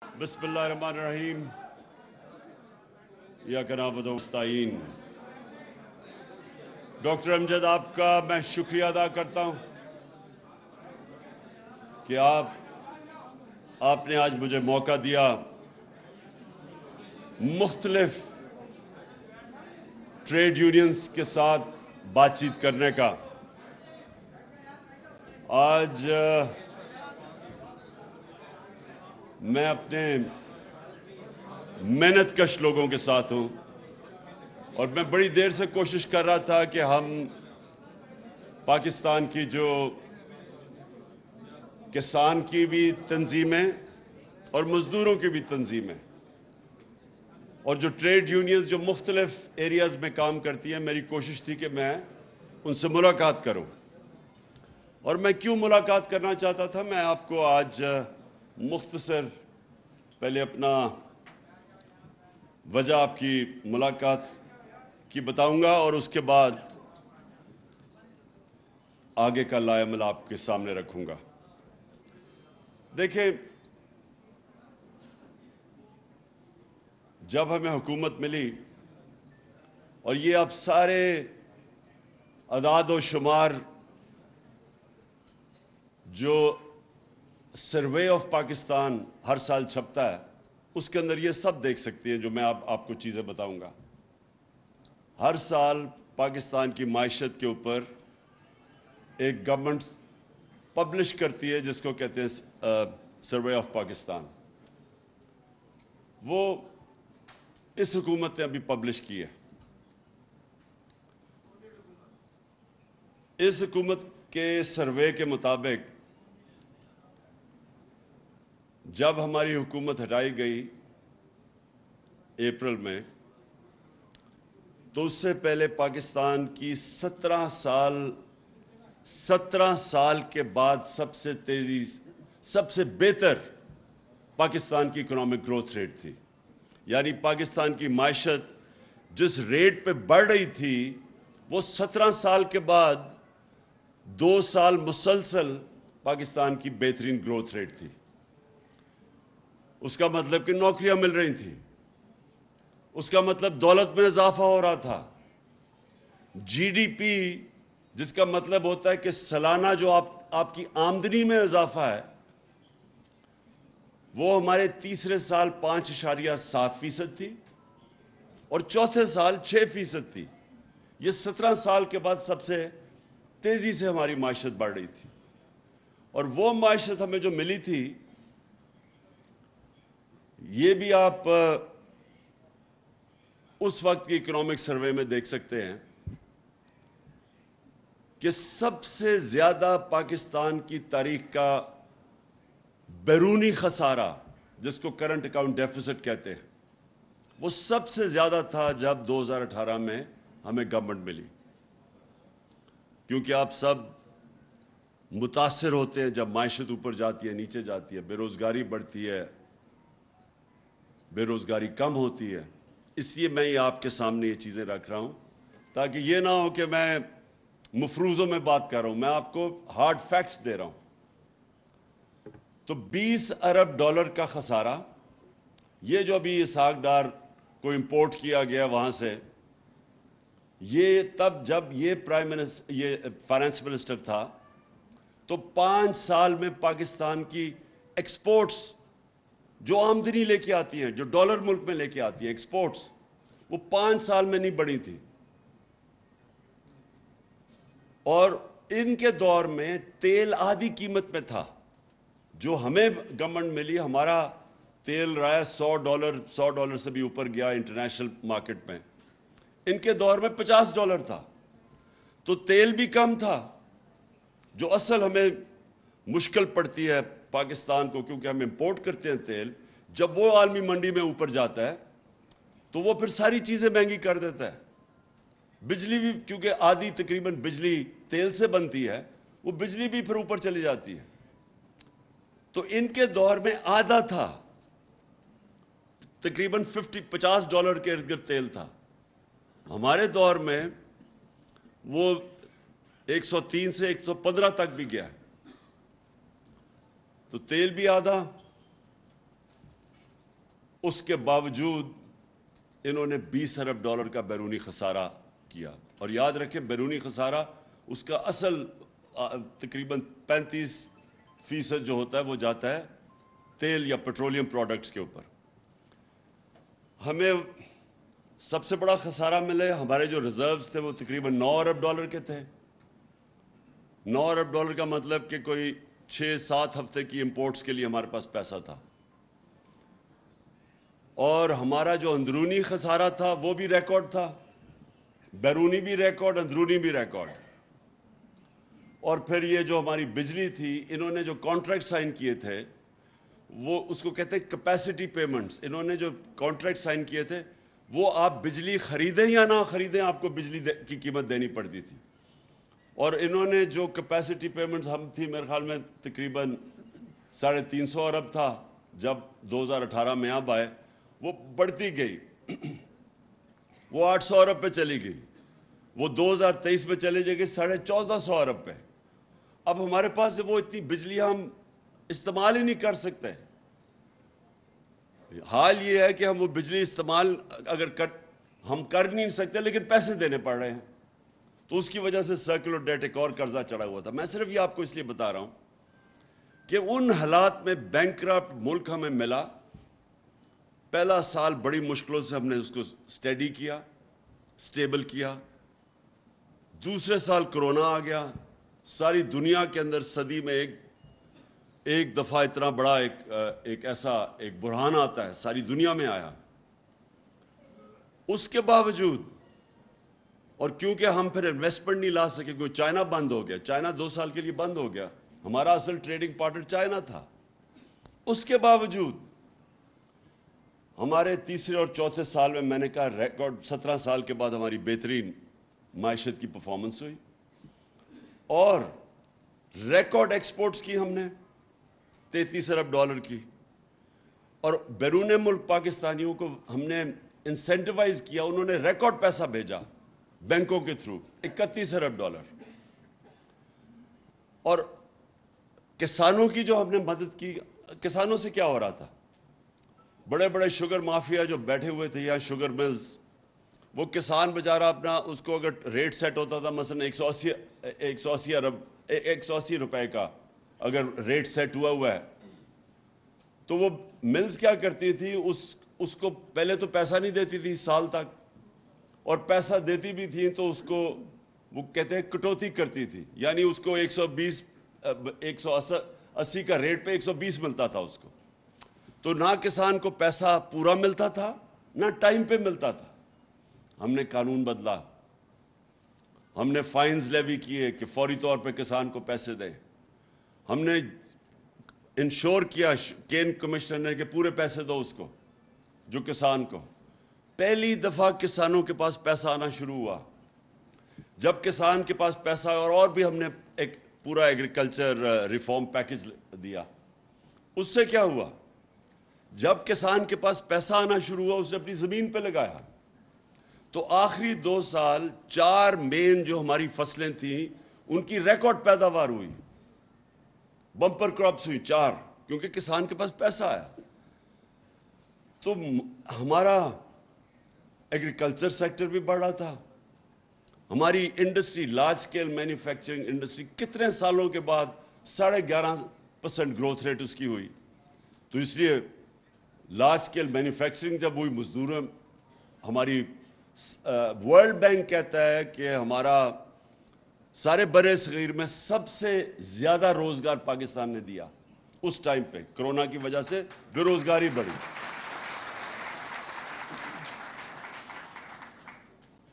بسم اللہ الرحمن الرحیم ایاک نعبد و نستعین۔ ڈاکٹر امجد، آپ کا میں شکریہ ادا کرتا ہوں کہ آپ نے آج مجھے موقع دیا مختلف ٹریڈ یونینز کے ساتھ بات چیت کرنے کا۔ آج میں اپنے محنت کش لوگوں کے ساتھ ہوں اور میں بڑی دیر سے کوشش کر رہا تھا کہ ہم پاکستان کی جو کسان کی بھی تنظیمیں اور مزدوروں کی بھی تنظیمیں اور جو ٹریڈ یونینز جو مختلف ایریاز میں کام کرتی ہیں، میری کوشش تھی کہ میں ان سے ملاقات کروں۔ اور میں کیوں ملاقات کرنا چاہتا تھا، میں آپ کو آج مختصر پہلے اپنا وجہ آپ کی ملاقات کی بتاؤں گا اور اس کے بعد آگے کا لائحہ عمل آپ کے سامنے رکھوں گا۔ دیکھیں، جب ہمیں حکومت ملی اور یہ اب سارے اعداد و شمار جو سروے آف پاکستان ہر سال چھپتا ہے، اس کے اندر یہ سب دیکھ سکتی ہیں جو میں آپ کو چیزیں بتاؤں گا۔ ہر سال پاکستان کی معیشت کے اوپر ایک گورنمنٹ پبلش کرتی ہے جس کو کہتے ہیں سروے آف پاکستان۔ وہ اس حکومت نے ابھی پبلش کی ہے۔ اس حکومت کے سروے کے مطابق جب ہماری حکومت ہٹائی گئی اپریل میں، تو اس سے پہلے پاکستان کی 17 سال کے بعد سب سے بہتر پاکستان کی اکنامک گروتھ ریٹ تھی۔ یعنی پاکستان کی معیشت جس ریٹ پہ بڑھ رہی تھی، وہ 17 سال کے بعد 2 سال مسلسل پاکستان کی بہترین گروتھ ریٹ تھی۔ اس کا مطلب کہ نوکریاں مل رہی تھیں، اس کا مطلب دولت میں اضافہ ہو رہا تھا۔ جی ڈی پی، جس کا مطلب ہوتا ہے کہ سالانہ جو آپ کی آمدنی میں اضافہ ہے، وہ ہمارے تیسرے سال 5.7% تھی اور چوتھے سال 6% تھی۔ یہ 17 سال کے بعد سب سے تیزی سے ہماری معیشت بڑھ رہی تھی۔ اور وہ معیشت ہمیں جو ملی تھی، یہ بھی آپ اس وقت کی اکنامک سروے میں دیکھ سکتے ہیں کہ سب سے زیادہ پاکستان کی تاریخ کا بیرونی خسارہ، جس کو کرنٹ اکاؤنٹ ڈیفیسٹ کہتے ہیں، وہ سب سے زیادہ تھا جب 2018 میں ہمیں گورنمنٹ ملی۔ کیونکہ آپ سب متاثر ہوتے ہیں جب معیشت اوپر جاتی ہے، نیچے جاتی ہے، بے روزگاری بڑھتی ہے، بے روزگاری کم ہوتی ہے۔ اس لیے میں یہ آپ کے سامنے یہ چیزیں رکھ رہا ہوں تاکہ یہ نہ ہو کہ میں مفروضوں میں بات کر رہا ہوں، میں آپ کو ہارڈ فیکٹس دے رہا ہوں۔ تو 20 ارب ڈالر کا خسارہ، یہ جو ابھی اسحاق ڈار کو امپورٹ کیا گیا وہاں سے، یہ تب جب یہ فائنانس منسٹر تھا، تو 5 سال میں پاکستان کی ایکسپورٹس جو آمدنی لے کے آتی ہیں، جو ڈالر ملک میں لے کے آتی ہیں ایکسپورٹس، وہ 5 سال میں نہیں بڑھی تھی۔ اور ان کے دور میں تیل آدھی قیمت میں تھا۔ جو ہمیں گورنمنٹ ملی، ہمارا تیل رہا ہے $100 سے بھی اوپر گیا انٹرنیشنل مارکیٹ میں۔ ان کے دور میں $50 تھا، تو تیل بھی کم تھا۔ جو اصل ہمیں مشکل پڑتی ہے پاکستان کو، کیونکہ ہم امپورٹ کرتے ہیں تیل، جب وہ عالمی منڈی میں اوپر جاتا ہے تو وہ پھر ساری چیزیں مہنگی کر دیتا ہے۔ بجلی بھی، کیونکہ آدھی تقریباً بجلی تیل سے بنتی ہے، وہ بجلی بھی پھر اوپر چلی جاتی ہے۔ تو ان کے دور میں آدھا تھا، تقریباً $50 کے ارد گرد تیل تھا۔ ہمارے دور میں وہ 103 سے 115 تک بھی گیا۔ تو تیل بھی آدھا، اس کے باوجود انہوں نے 20 ارب ڈالر کا بیرونی خسارہ کیا. اور یاد رکھیں بیرونی خسارہ اس کا اصل تقریباً 35% جو ہوتا ہے وہ جاتا ہے تیل یا پیٹرولیم پروڈکٹس کے اوپر. ہمیں سب سے بڑا خسارہ ملے, ہمارے جو ریزروز تھے وہ تقریباً 9 ارب ڈالر کے تھے. 9 ارب ڈالر کا مطلب کہ کوئی 6-7 ہفتے کی امپورٹس کے لیے ہمارے پاس پیسہ تھا. اور ہمارا جو اندرونی خسارہ تھا وہ بھی ریکارڈ تھا, بیرونی بھی ریکارڈ, اندرونی بھی ریکارڈ. اور پھر یہ جو ہماری بجلی تھی, انہوں نے جو کانٹریکٹ سائن کیے تھے وہ اس کو کہتے ہیں کیپیسٹی پیمنٹس. انہوں نے جو کانٹریکٹ سائن کیے تھے وہ آپ بجلی خریدیں یا نہ خریدیں آپ کو بجلی کی قیمت دینی پڑتی تھی. اور انہوں نے جو کیپیسٹی پیمنٹس ہم تھی میرے خیال میں تقریباً 350 ارب تھا جب 2018 میں اب آئے, وہ بڑھتی گئی, وہ 800 ارب پہ چلی گئی, وہ 2023 میں چلے جائے گی 1450 ارب پہ. اب ہمارے پاس وہ اتنی بجلی ہم استعمال ہی نہیں کر سکتے. حال یہ ہے کہ ہم وہ بجلی استعمال ہم کر نہیں سکتے لیکن پیسے دینے پڑ رہے ہیں. تو اس کی وجہ سے سرکولر ڈیٹ ایک اور قرضہ چڑھا ہوا تھا. میں صرف یہ آپ کو اس لیے بتا رہا ہوں کہ ان حالات میں بینکرپٹ ملک ہمیں ملا. پہلا سال بڑی مشکلوں سے ہم نے اس کو اسٹیڈی کیا, اسٹیبل کیا. دوسرے سال کرونا آ گیا. ساری دنیا کے اندر صدی میں ایک دفعہ اتنا بڑا ایک ایسا ایک بحران آتا ہے, ساری دنیا میں آیا. اس کے باوجود, اور کیونکہ ہم پھر انویسٹمنٹ نہیں لا سکے, کوئی چائنا بند ہو گیا, چائنا 2 سال کے لیے بند ہو گیا, ہمارا اصل ٹریڈنگ پارٹنر چائنا تھا. اس کے باوجود ہمارے تیسرے اور چوتھے سال میں میں نے کہا ریکارڈ 17 سال کے بعد ہماری بہترین معیشت کی پرفارمنس ہوئی اور ریکارڈ ایکسپورٹس کی ہم نے 33 ارب ڈالر کی. اور بیرون ملک پاکستانیوں کو ہم نے انسینٹیوائز کیا, انہوں نے ریکارڈ پیسہ بھیجا بینکوں کے تھرو 31 ارب ڈالر. اور کسانوں کی جو ہم نے مدد کی, کسانوں سے کیا ہو رہا تھا, بڑے بڑے شوگر مافیا جو بیٹھے ہوئے تھے یا شوگر ملز, وہ کسان بیچارہ اپنا اس کو اگر ریٹ سیٹ ہوتا تھا مثلا 180 روپے کا اگر ریٹ سیٹ ہوا ہے تو وہ ملز کیا کرتی تھی, اس کو پہلے تو پیسہ نہیں دیتی تھی سال تک, اور پیسہ دیتی بھی تھی تو اس کو وہ کہتے ہیں کٹوتی کرتی تھی, یعنی اس کو 180 کا ریٹ پہ 120 ملتا تھا اس کو. تو نہ کسان کو پیسہ پورا ملتا تھا نہ ٹائم پہ ملتا تھا. ہم نے قانون بدلا, ہم نے فائنز لیوی کیے کہ فوری طور پہ کسان کو پیسے دیں. ہم نے انشور کیا کین کمشنر نے کہ پورے پیسے دو اس کو جو کسان کو. پہلی دفعہ کسانوں کے پاس پیسہ آنا شروع ہوا. جب کسان کے پاس پیسہ, اور بھی ہم نے ایک پورا ایگریکلچر ریفارم پیکج دیا. اس سے کیا ہوا, جب کسان کے پاس پیسہ آنا شروع ہوا اس نے اپنی زمین پہ لگایا. تو آخری 2 سال 4 مین جو ہماری فصلیں تھیں ان کی ریکارڈ پیداوار ہوئی, بمپر کراپس ہوئی 4, کیونکہ کسان کے پاس پیسہ آیا. تو ہمارا ایگریکلچر سیکٹر بھی بڑھ رہا تھا. ہماری industry, large scale manufacturing industry, کتنے سالوں کے بعد 11.5% گروتھ ریٹ اس کی ہوئی. تو اس لیے لارج سکیل مینوفیکچرنگ جب ہوئی, مزدوروں, ہماری ورلڈ بینک کہتا ہے کہ ہمارا سارے برے صغیر میں سب سے زیادہ روزگار پاکستان نے دیا اس ٹائم پہ. کرونا کی وجہ سے بے روزگاری بڑھی.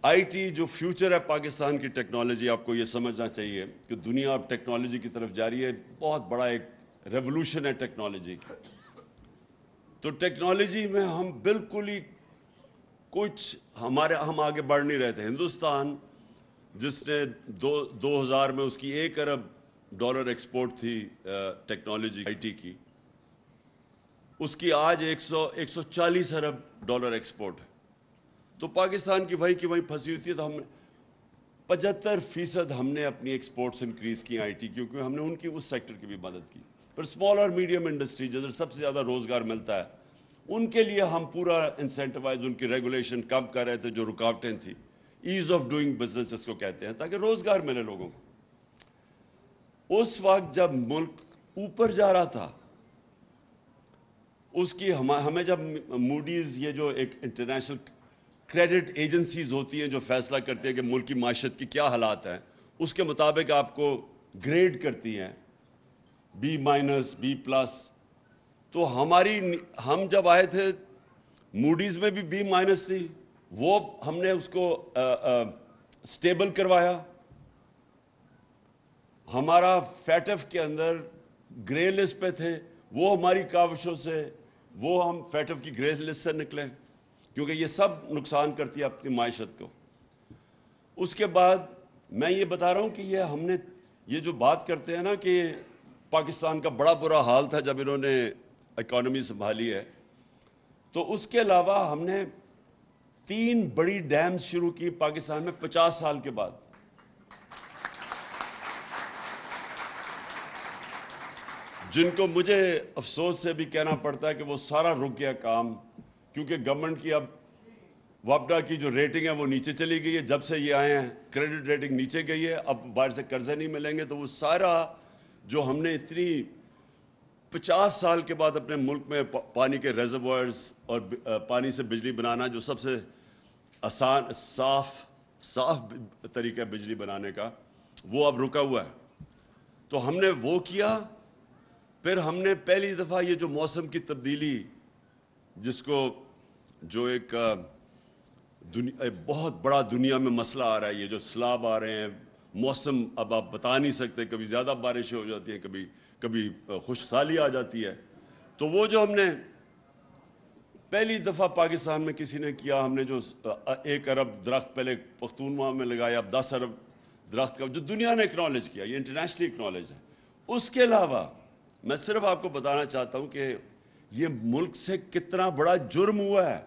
آئی ٹی جو فیوچر ہے پاکستان کی ٹیکنالوجی, آپ کو یہ سمجھنا چاہیے کہ دنیا اب ٹیکنالوجی کی طرف جاری ہے. بہت بڑا ایک ریولوشن ہے ٹیکنالوجی کی. تو ٹیکنالوجی میں ہم بالکل ہی ہم آگے بڑھ نہیں رہے تھے. ہندوستان جس نے 2000 میں اس کی 1 ارب ڈالر ایکسپورٹ تھی ٹیکنالوجی آئی ٹی کی, اس کی آج 140 ارب ڈالر ایکسپورٹ ہے. تو پاکستان کی وہی پھنسی ہوئی تھی. تو ہم 75% ہم نے اپنی ایکسپورٹس انکریز کی آئی ٹی, کیونکہ ہم نے ان کی اس سیکٹر کی بھی مدد کی. پھر اسمال اور میڈیم انڈسٹری جدھر سب سے زیادہ روزگار ملتا ہے ان کے لیے ہم پورا انسینٹیوائز ان کی ریگولیشن کم کر رہے تھے جو رکاوٹیں تھیں, ایز آف ڈوئنگ بزنس اس کو کہتے ہیں, تاکہ روزگار ملے لوگوں کو. اس وقت جب ملک اوپر جا رہا تھا, اس کی ہمیں جب موڈیز, یہ جو ایک انٹرنیشنل کریڈٹ ایجنسیز ہوتی ہیں جو فیصلہ کرتی ہیں کہ ملک کی معیشت کی کیا حالات ہیں, اس کے مطابق آپ کو گریڈ کرتی ہیں B-, B+. تو ہم جب آئے تھے موڈیز میں بھی B- تھی, وہ ہم نے اس کو سٹیبل کروایا. ہمارا فیٹف کے اندر گرے لسٹ پہ تھے, وہ ہماری کاوشوں سے وہ ہم فیٹف کی گرے لسٹ سے نکلے, کیونکہ یہ سب نقصان کرتی ہے اپنی معیشت کو. اس کے بعد میں یہ بتا رہا ہوں کہ یہ جو بات کرتے ہیں نا کہ پاکستان کا بڑا برا حال تھا جب انہوں نے اکانومی سنبھالی ہے, تو اس کے علاوہ ہم نے 3 بڑی ڈیمز شروع کی پاکستان میں 50 سال کے بعد. جن کو مجھے افسوس سے بھی کہنا پڑتا ہے کہ وہ سارا رک گیا کام, کیونکہ گورنمنٹ کی اب وابڈا کی جو ریٹنگ ہے وہ نیچے چلی گئی ہے. جب سے یہ آئے ہیں کریڈٹ ریٹنگ نیچے گئی ہے, اب باہر سے قرضے نہیں ملیں گے. تو وہ سارا جو ہم نے اتنی 50 سال کے بعد اپنے ملک میں پانی کے ریزروائرز اور پانی سے بجلی بنانا, جو سب سے آسان صاف طریقہ بجلی بنانے کا, وہ اب رکا ہوا ہے. تو ہم نے وہ کیا. پھر ہم نے پہلی دفعہ یہ جو موسم کی تبدیلی, جس کو جو ایک بہت بڑا دنیا میں مسئلہ آ رہا ہے, یہ جو سیلاب آ رہے ہیں, موسم اب آپ بتا نہیں سکتے, کبھی زیادہ بارشیں ہو جاتی ہیں, کبھی خشک سالی آ جاتی ہے. تو وہ جو ہم نے پہلی دفعہ پاکستان میں کسی نے کیا, ہم نے جو 1 ارب درخت پہلے پختونخوا میں لگایا, اب 10 ارب درخت کا, جو دنیا نے اکنالج کیا, یہ انٹرنیشنلی اکنالج ہے. اس کے علاوہ میں صرف آپ کو بتانا چاہتا ہوں کہ یہ ملک سے کتنا بڑا جرم ہوا ہے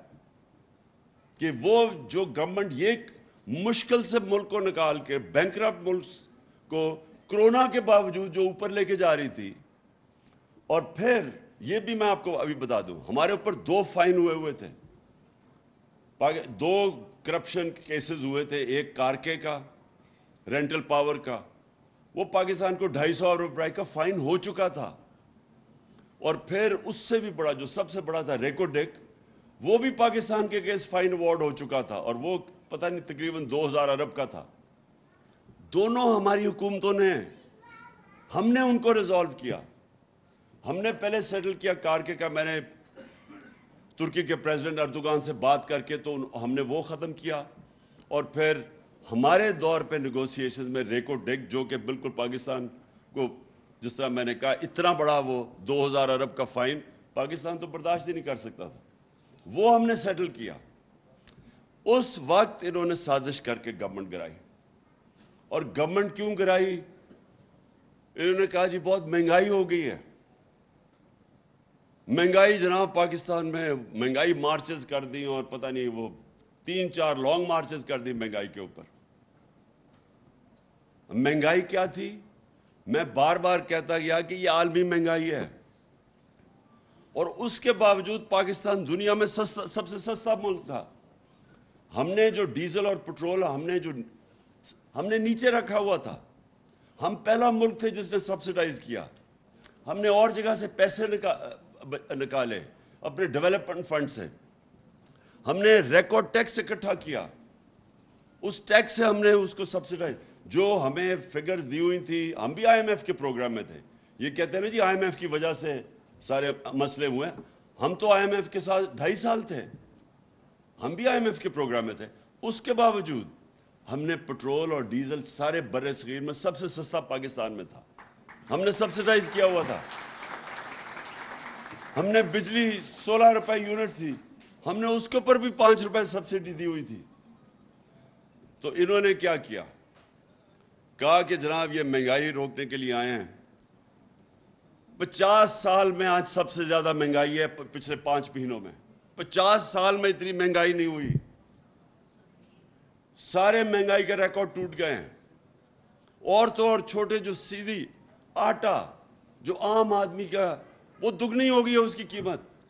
کہ وہ جو گورنمنٹ یہ مشکل سے ملک کو نکال کے, بینکرپٹ ملک کو کرونا کے باوجود جو اوپر لے کے جا رہی تھی. اور پھر یہ بھی میں آپ کو ابھی بتا دوں, ہمارے اوپر 2 فائن ہوئے تھے, 2 کرپشن کیسز ہوئے تھے. ایک کارکے کا, رینٹل پاور کا, وہ پاکستان کو 250 ارب روپے کا فائن ہو چکا تھا. اور پھر اس سے بھی بڑا, جو سب سے بڑا تھا, ریکوڈیک, وہ بھی پاکستان کے کیس فائن ایوارڈ ہو چکا تھا, اور وہ پتہ نہیں تقریباً 2000 ارب کا تھا. دونوں ہماری حکومتوں نے, ہم نے ان کو ریزالو کیا. ہم نے پہلے سیٹل کیا کارکے کا, میں نے ترکی کے پریزیڈنٹ اردوغان سے بات کر کے تو ہم نے وہ ختم کیا. اور پھر ہمارے دور پہ نیگوسیشنز میں ریکوڈیک, جو کہ بالکل پاکستان کو, جس طرح میں نے کہا, اتنا بڑا وہ 2000 ارب کا فائن پاکستان تو برداشت ہی نہیں کر سکتا تھا, وہ ہم نے سیٹل کیا. اس وقت انہوں نے سازش کر کے گورنمنٹ گرائی. اور گورنمنٹ کیوں گرائی؟ انہوں نے کہا جی بہت مہنگائی ہو گئی ہے. مہنگائی جناب پاکستان میں, مہنگائی مارچز کر دی, اور پتہ نہیں وہ 3-4 لانگ مارچز کر دی مہنگائی کے اوپر. مہنگائی کیا تھی؟ میں بار بار کہتا گیا کہ یہ عالمی مہنگائی ہے, اور اس کے باوجود پاکستان دنیا میں سب سے سستا ملک تھا. ہم نے جو ڈیزل اور پٹرول ہم نے نیچے رکھا ہوا تھا. ہم پہلا ملک تھے جس نے سبسڈائز کیا. ہم نے اور جگہ سے پیسے نکالے اپنے ڈیولپمنٹ فنڈ سے. ہم نے ریکارڈ ٹیکس اکٹھا کیا, اس ٹیکس سے ہم نے اس کو سبسڈائز, جو ہمیں فگرز دی ہوئی تھی. ہم بھی آئی ایم ایف کے پروگرام میں تھے. یہ کہتے ہیں نا جی آئی ایم ایف کی وجہ سے سارے مسئلے ہوئے, ہم تو آئی ایم ایف کے ساتھ 2.5 سال تھے, ہم بھی آئی ایم ایف کے پروگرام میں تھے. اس کے باوجود ہم نے پٹرول اور ڈیزل سارے بر صغیر میں سب سے سستا پاکستان میں تھا, ہم نے سبسڈائز کیا ہوا تھا. ہم نے بجلی 16 روپے یونٹ تھی, ہم نے اس کے اوپر بھی 5 روپے سبسڈی دی ہوئی تھی. تو انہوں نے کیا کیا, کہا کہ جناب یہ مہنگائی روکنے کے لیے آئے ہیں. 50 سال میں آج سب سے زیادہ مہنگائی ہے پچھلے 5 مہینوں میں. 50 سال میں اتنی مہنگائی نہیں ہوئی. سارے مہنگائی کے ریکارڈ ٹوٹ گئے ہیں. اور تو اور چھوٹے جو سیدھی آٹا جو عام آدمی کا, وہ دگنی ہو گئی ہے اس کی قیمت.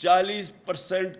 40%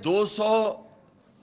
200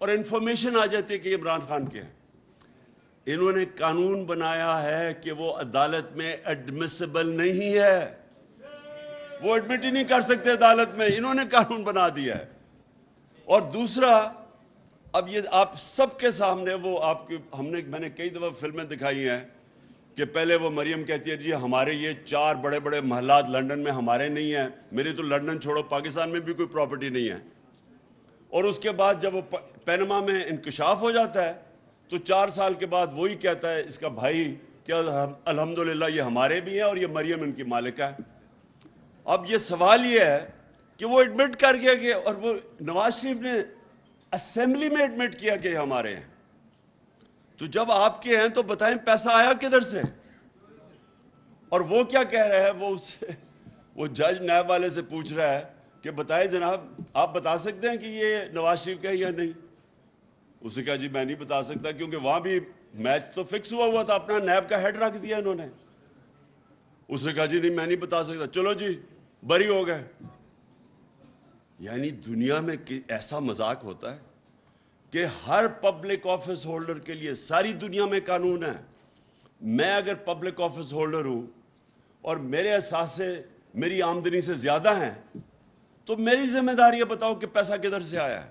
اور انفارمیشن آ جاتی ہے کہ عمران خان کے ہیں. انہوں نے قانون بنایا ہے کہ وہ عدالت میں ایڈمیسیبل نہیں ہے, وہ ایڈمٹ ہی نہیں کر سکتے عدالت میں, انہوں نے قانون بنا دیا ہے. اور دوسرا, اب یہ آپ سب کے سامنے وہ آپ کی میں نے کئی دفعہ فلمیں دکھائی ہیں کہ پہلے وہ مریم کہتی ہے جی ہمارے یہ 4 بڑے بڑے محلات لنڈن میں ہمارے نہیں ہیں. میری تو لنڈن چھوڑو پاکستان میں بھی کوئی پراپرٹی نہیں ہے. اور اس کے بعد جب وہ پینما میں انکشاف ہو جاتا ہے تو 4 سال کے بعد وہی کہتا ہے اس کا بھائی کہ الحمدللہ یہ ہمارے بھی ہیں اور یہ مریم ان کی مالکہ ہے. اب یہ سوال یہ ہے کہ وہ ایڈمٹ کر گیا کہ, اور وہ نواز شریف نے اسمبلی میں ایڈمٹ کیا کہ ہمارے ہیں. تو جب آپ کے ہیں تو بتائیں پیسہ آیا کدھر سے؟ اور وہ کیا کہہ رہا ہے, وہ جج نیب والے سے پوچھ رہا ہے کہ بتائیں جناب آپ بتا سکتے ہیں کہ یہ نواز شریف کا ہے یا نہیں؟ اس نے کہا جی میں نہیں بتا سکتا کیونکہ وہاں بھی میچ تو فکس ہوا تھا, اپنا نیب کا ہیڈ رکھ دیا انہوں نے. اس نے کہا جی نہیں میں نہیں بتا سکتا, چلو جی بری ہو گئے. یعنی دنیا میں ایسا مذاق ہوتا ہے کہ ہر پبلک آفس ہولڈر کے لیے ساری دنیا میں قانون ہے. میں اگر پبلک آفس ہولڈر ہوں اور میرے اثاثے میری آمدنی سے زیادہ ہیں تو میری ذمہ داری ہے بتاؤ کہ پیسہ کدھر سے آیا ہے.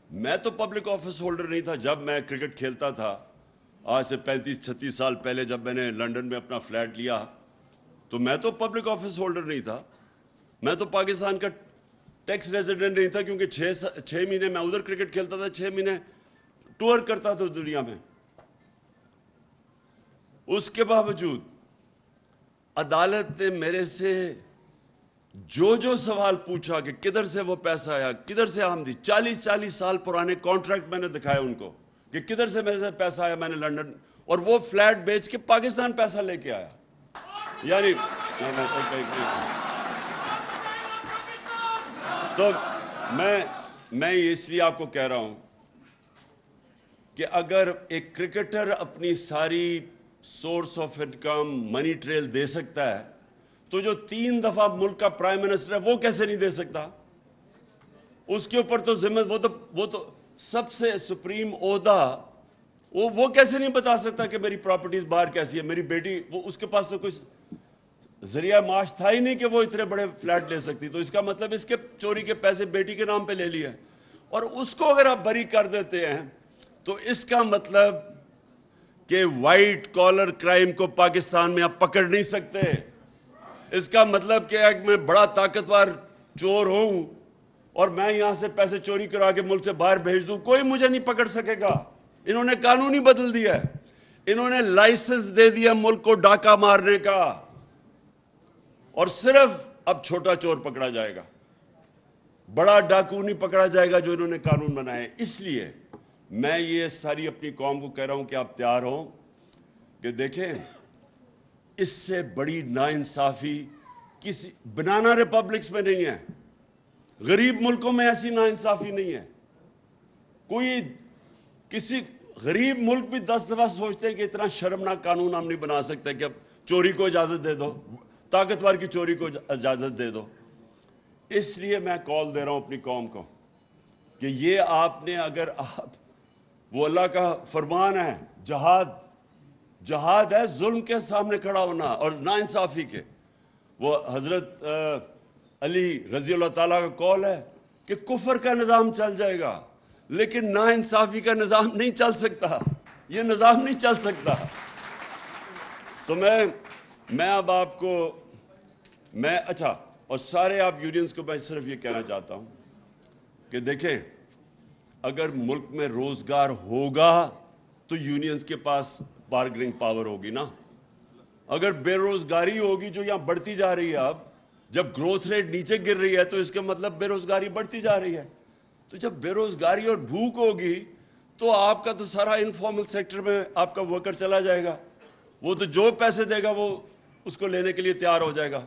میں تو پبلک آفس ہولڈر نہیں تھا جب میں کرکٹ کھیلتا تھا, آج سے 35-36 سال پہلے جب میں نے لنڈن میں اپنا فلیٹ لیا تو میں تو پبلک آفس ہولڈر نہیں تھا. میں تو پاکستان کا ٹیکس ریزیڈنٹ نہیں تھا کیونکہ 6 مہینے میں ادھر کرکٹ کھیلتا تھا, 6 مہینے ٹور کرتا تھا دنیا میں. اس کے باوجود عدالت نے میرے سے جو سوال پوچھا کہ کدھر سے وہ پیسہ آیا, کدھر سے آمدنی, 40 سال پرانے کانٹریکٹ میں نے دکھائے ان کو کہ کدھر سے میرے سے پیسہ آیا, میں نے لنڈن, اور وہ فلیٹ بیچ کے پاکستان پیسہ لے کے آیا. یعنی تو میں اس لیے آپ کو کہہ رہا ہوں کہ اگر ایک کرکٹر اپنی ساری source of income money trail دے سکتا ہے تو جو 3 دفعہ ملک کا پرائم منسٹر ہے وہ کیسے نہیں دے سکتا؟ اس کے اوپر تو ذمہ, وہ تو سب سے سپریم عہدہ, وہ کیسے نہیں بتا سکتا کہ میری پراپرٹیز باہر کیسی ہے. میری بیٹی, وہ اس کے پاس تو کوئی ذریعہ معاش تھا ہی نہیں کہ وہ اتنے بڑے فلیٹ لے سکتی, تو اس کا مطلب اس کے چوری کے پیسے بیٹی کے نام پہ لے لیے, اور اس کو اگر آپ بری کر دیتے ہیں تو اس کا مطلب کہ وائٹ کالر کرائم کو پاکستان میں آپ پکڑ نہیں سکتے. اس کا مطلب کہ میں بڑا طاقتور چور ہوں اور میں یہاں سے پیسے چوری کرا کے ملک سے باہر بھیج دوں, کوئی مجھے نہیں پکڑ سکے گا. انہوں نے قانون ہی بدل دیا ہے, انہوں نے لائسنس دے دیا ملک کو ڈاکہ مارنے کا, اور صرف اب چھوٹا چور پکڑا جائے گا, بڑا ڈاکو نہیں پکڑا جائے گا جو انہوں نے قانون بنائے. اس لیے میں یہ ساری اپنی قوم کو کہہ رہا ہوں کہ آپ تیار ہوں کہ دیکھیں اس سے بڑی ناانصافی کسی بنانا ریپبلکس میں نہیں ہے, غریب ملکوں میں ایسی ناانصافی نہیں ہے. کسی غریب ملک بھی 10 دفعہ سوچتے ہیں کہ اتنا شرمناک قانون ہم نہیں بنا سکتے کہ اب چوری کو اجازت دے دو, طاقتور کی چوری کو اجازت دے دو. اس لیے میں کال دے رہا ہوں اپنی قوم کو کہ یہ آپ نے, اگر آپ, وہ اللہ کا فرمان ہے, جہاد ہے ظلم کے سامنے کھڑا ہونا اور ناانصافی کے. وہ حضرت علی رضی اللہ تعالیٰ کا قول ہے کہ کفر کا نظام چل جائے گا لیکن ناانصافی کا نظام نہیں چل سکتا, یہ نظام نہیں چل سکتا. تو میں اب آپ کو اچھا, اور سارے آپ یونینز کو میں صرف یہ کہنا چاہتا ہوں کہ دیکھیں اگر ملک میں روزگار ہوگا تو یونینز کے پاس بارگننگ پاور ہوگی نا. اگر بے روزگاری ہوگی جو یہاں بڑھتی جا رہی ہے, اب جب گروتھ ریٹ نیچے گر رہی ہے تو اس کا مطلب بے روزگاری بڑھتی جا رہی ہے. تو جب بے روزگاری اور بھوک ہوگی تو آپ کا تو سارا انفارمل سیکٹر میں آپ کا ورکر چلا جائے گا, وہ تو جو پیسے دے گا وہ اس کو لینے کے لیے تیار ہو جائے گا.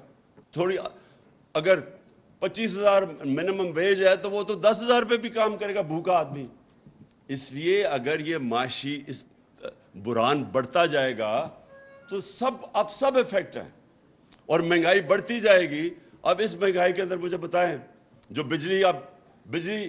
تھوڑی اگر 25,000 منیمم ویج ہے تو وہ تو 10,000 پہ بھی کام کرے گا بھوکا آدمی. اس لیے اگر یہ معاشی اس بحران بڑھتا جائے گا تو اب سب افیکٹ ہیں اور مہنگائی بڑھتی جائے گی. اب اس مہنگائی کے اندر مجھے بتائیں, جو بجلی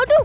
O2।